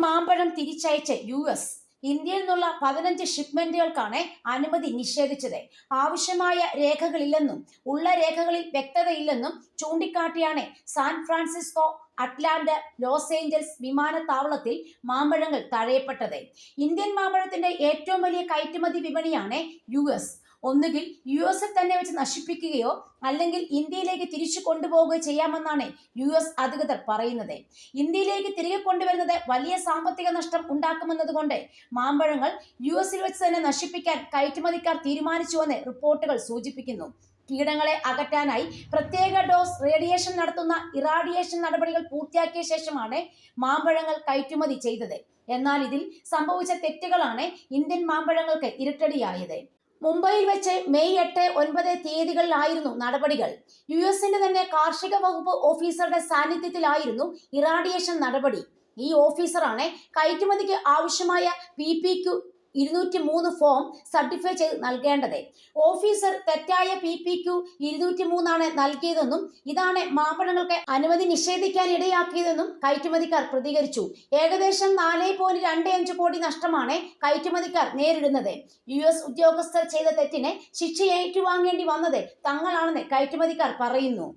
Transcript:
മാമ്പഴം തിരിച്ചയച്ച US ഇന്ത്യയിൽ നിന്നുള്ള 15 ഷിപ്മെന്റുകൾക്കാണ് അനുമതി നിഷേധിച്ചത്. ആവശ്യമായ രേഖകളില്ലെന്നും ഉള്ള രേഖകളിൽ വ്യക്തതയില്ലെന്നും ചൂണ്ടിക്കാട്ടിയാണ് San Francisco, Atlanta, Los Angeles വിമാനത്താവളത്തിൽ മാമ്പഴങ്ങൾ തടയപ്പെട്ടത്. ഇന്ത്യൻ മാമ്പഴത്തിന്റെ ഏറ്റവും വലിയ കയറ്റുമതി വിപണിയാണ് US. ഒന്നുകിൽ US തന്നെ വെച്ച് നശിപ്പിക്കുകയോ അല്ലെങ്കിൽ ഇന്ത്യയിലേക്ക് തിരിച്ചു കൊണ്ടുപോവുകയോ ചെയ്യാമെന്നാണ് US അധികൃതർ പറയുന്നത്. ഇന്ത്യയിലേക്ക് തിരികെ കൊണ്ടുവരുന്നത് വലിയ സാമ്പത്തിക നഷ്ടം ഉണ്ടാക്കുമെന്നതുകൊണ്ട് മാമ്പഴങ്ങൾ US വെച്ച് തന്നെ നശിപ്പിക്കാൻ കയറ്റുമതിക്കാർ തീരുമാനിച്ചുവെന്ന് റിപ്പോർട്ടുകൾ സൂചിപ്പിക്കുന്നു. കീടങ്ങളെ അകറ്റാനായി പ്രത്യേക ഡോസ് റേഡിയേഷൻ നടത്തുന്ന ഇറാഡിയേഷൻ നടപടികൾ പൂർത്തിയാക്കിയ ശേഷമാണ് മാമ്പഴങ്ങൾ കയറ്റുമതി ചെയ്തത്. എന്നാൽ ഇതിൽ സംഭവിച്ച തെറ്റുകളാണ് ഇന്ത്യൻ മാമ്പഴങ്ങൾക്ക് ഇരുട്ടടിയായത്. മുംബൈയിൽ വെച്ച് മെയ് 8, 9 തീയതികളിലായിരുന്നു നടപടികൾ. US തന്നെ കാർഷിക വകുപ്പ് ഓഫീസറുടെ സാന്നിധ്യത്തിലായിരുന്നു ഇറാഡിയേഷൻ നടപടി. ഈ ഓഫീസറാണ് കയറ്റുമതിക്ക് ആവശ്യമായ PPQ 203 ഫോം സർട്ടിഫൈ ചെയ്ത് നൽകേണ്ടത്. ഓഫീസർ തെറ്റായ PPQ 203 നൽകിയതെന്നും ഇതാണ് മാമ്പഴങ്ങൾക്ക് അനുമതി നിഷേധിക്കാൻ ഇടയാക്കിയതെന്നും കയറ്റുമതിക്കാർ പ്രതികരിച്ചു. ഏകദേശം 4.25 കോടി നഷ്ടമാണ് കയറ്റുമതിക്കാർ നേരിടുന്നത്. US ഉദ്യോഗസ്ഥർ ചെയ്ത തെറ്റിന് ശിക്ഷ ഏറ്റുവാങ്ങേണ്ടി വന്നത് തങ്ങളാണെന്ന് കയറ്റുമതിക്കാർ പറയുന്നു.